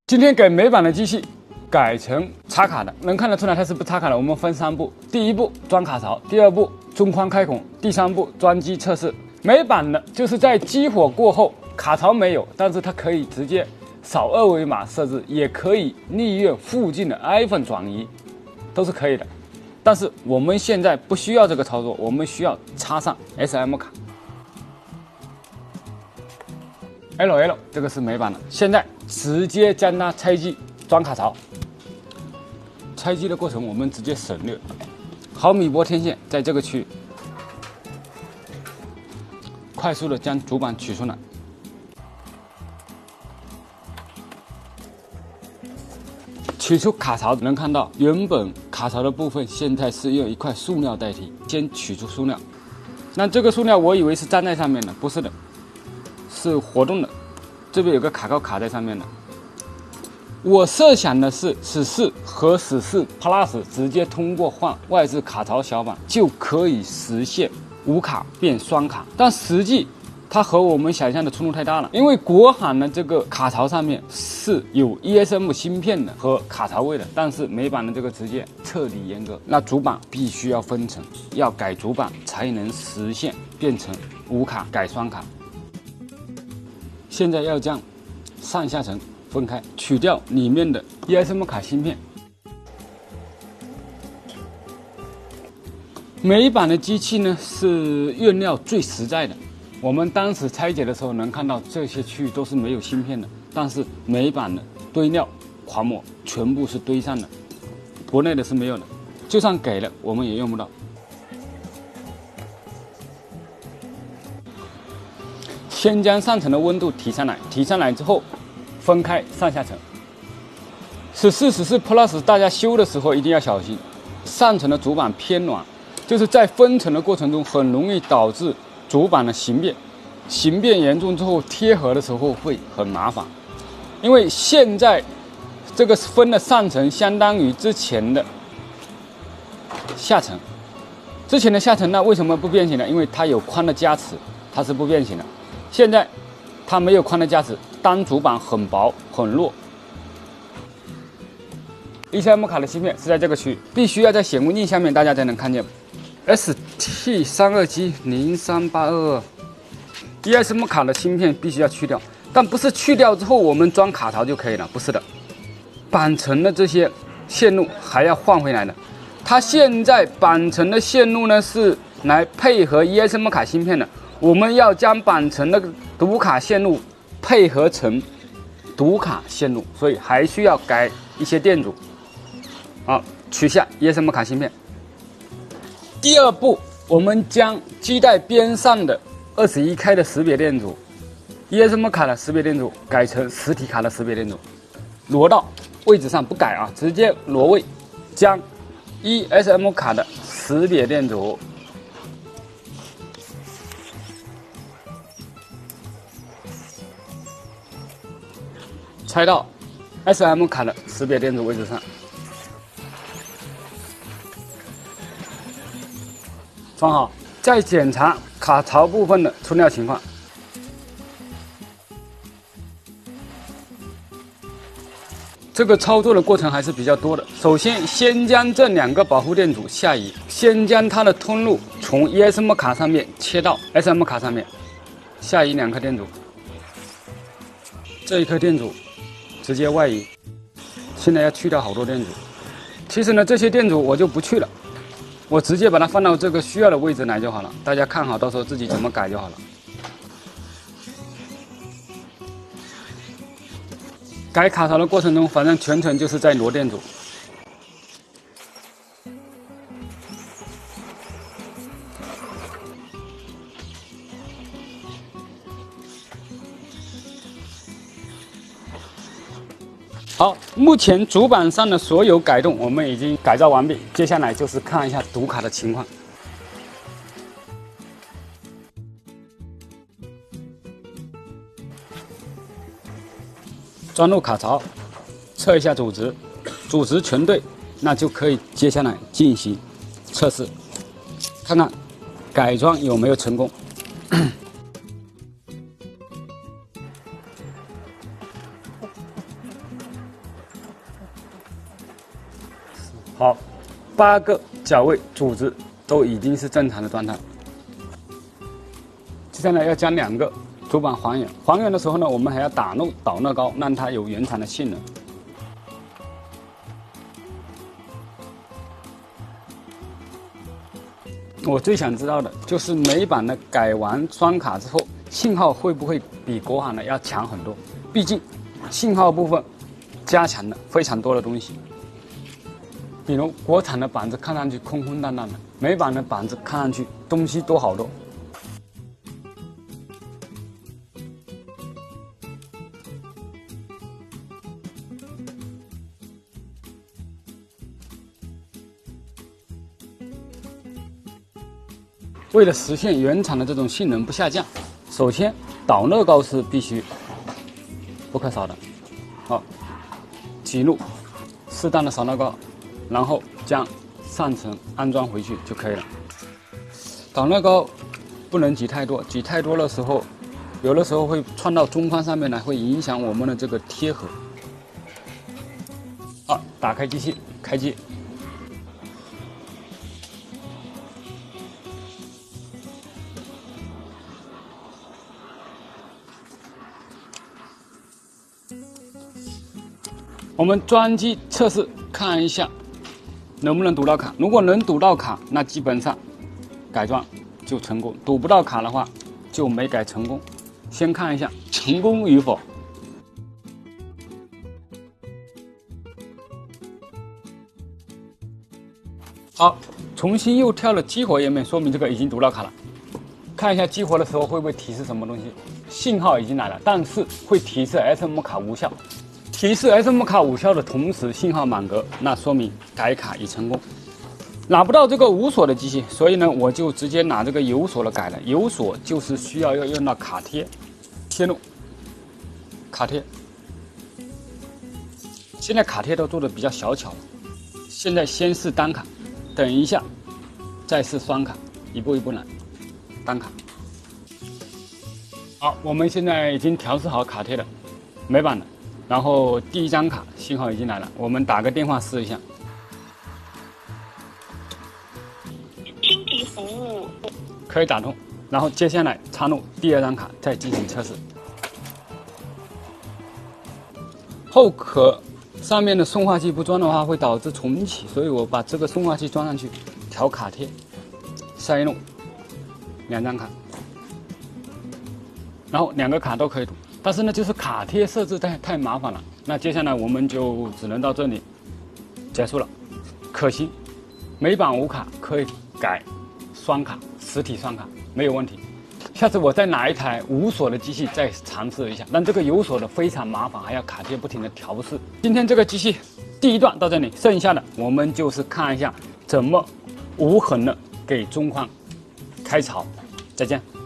今天给美版的机器改成插卡的，能看得出来它是不插卡的。我们分3步：第1步装卡槽，第2步中框开孔，第3步装机测试。美版的就是在激活过后，卡槽没有，但是它可以直接扫2维码设置，也可以利用附近的 iPhone 转移，都是可以的。但是我们现在不需要这个操作，我们需要插上 SM 卡。LL 这个是美版的，现在直接将它拆机装卡槽。拆机的过程我们直接省略，毫米波天线在这个区域，快速的将主板取出来。取出卡槽，能看到原本卡槽的部分现在是用一块塑料代替，先取出塑料。那这个塑料我以为是粘在上面的，不是的，是活动的。这边有个卡锹卡在上面的。我设想的是14和14 Plus 直接通过换外置卡槽小板就可以实现无卡变双卡，但实际它和我们想象的出入太大了。因为国行的这个卡槽上面是有 ESM 芯片的和卡槽位的，但是美版的这个直接彻底阉割，那主板必须要分层，要改主板才能实现变成无卡改双卡。现在要将上下层分开，取掉里面的 ESM 卡芯片。美版的机器呢是用料最实在的。我们当时拆解的时候能看到这些区域都是没有芯片的，但是美版的堆料狂魔全部是堆上的，国内的是没有的，就算给了我们也用不到。先将上层的温度提上来，提上来之后分开上下层。14 Plus 大家修的时候一定要小心，上层的主板偏软，就是在分层的过程中很容易导致主板的形变，形变严重之后贴合的时候会很麻烦。因为现在这个分的上层相当于之前的下层，之前的下层那为什么不变形呢？因为它有宽的加持，它是不变形的。现在它没有宽的加持，单主板很薄很弱。ESM 卡的芯片是在这个区域，必须要在显微镜下面大家才能看见。ST327-03822 ESM 卡的芯片必须要去掉，但不是去掉之后我们装卡槽就可以了，不是的，板层的这些线路还要换回来的。它现在板层的线路呢是来配合 ESM 卡芯片的。我们要将板层的读卡线路配合成读卡线路，所以还需要改一些电阻。好，取下 ESM 卡芯片。第2步，我们将机带边上的21K 的识别电阻 ，ESM 卡的识别电阻改成实体卡的识别电阻，挪到位置上不改啊，直接挪位，将 ESM 卡的识别电阻。拆到 SM 卡的识别电阻位置上，装好，再检查卡槽部分的出料情况。这个操作的过程还是比较多的。首先，先将这2个保护电阻下移，先将它的通路从 ESM 卡上面切到 SM 卡上面，下移2颗电阻，这1颗电阻直接外移。现在要去掉好多电阻，其实呢这些电阻我就不去了，我直接把它放到这个需要的位置来就好了，大家看好，到时候自己怎么改就好了。改卡槽的过程中，反正全程就是在挪电阻。好，目前主板上的所有改动我们已经改造完毕，接下来就是看一下读卡的情况。装入卡槽，测一下阻值，阻值全对，那就可以接下来进行测试，看看改装有没有成功。好，8个脚位组织都已经是正常的状态。接下来要将2个主板还原，还原的时候呢，我们还要打入导乐高，让它有原厂的性能。我最想知道的就是美版的改完双卡之后，信号会不会比国行的要强很多？毕竟信号部分加强了非常多的东西。比如国产的板子看上去空空荡荡的，美版的板子看上去东西多好多。为了实现原厂的这种性能不下降，首先导乐高是必须不可少的。好，挤入适当的少乐高，然后将上层安装回去就可以了。导乐高不能挤太多，挤太多的时候，有的时候会穿到中框上面来，会影响我们的这个贴合。好，打开机器，开机。我们装机测试看一下能不能读到卡，如果能读到卡，那基本上改装就成功；读不到卡的话，就没改成功。先看一下成功与否。好，重新又跳了激活页面，说明这个已经读到卡了。看一下激活的时候会不会提示什么东西？信号已经来了，但是会提示 SM 卡无效。提示 SM 卡无效的同时，信号满格，那说明改卡已成功。拿不到这个无锁的机器，所以呢，我就直接拿这个有锁的改了。有锁就是需要用到卡贴，贴入卡贴。现在卡贴都做的比较小巧了。现在先试单卡，等一下再试双卡，一步一步来。单卡。好，我们现在已经调试好卡贴了，美版的。然后第一张卡信号已经来了，我们打个电话试一下。轻敌服务可以打通，然后接下来插入第2张卡，再进行测试。后壳上面的送话器不装的话，会导致重启，所以我把这个送话器装上去，调卡贴，塞入2张卡，然后2个卡都可以读。但是呢，就是卡贴设置太麻烦了。那接下来我们就只能到这里结束了。可行，美版无卡可以改双卡，实体双卡没有问题。下次我再拿一台无锁的机器再尝试一下，但这个有锁的非常麻烦，还要卡贴不停的调试。今天这个机器第1段到这里，剩下的我们就是看一下怎么无痕的给中框开槽。再见。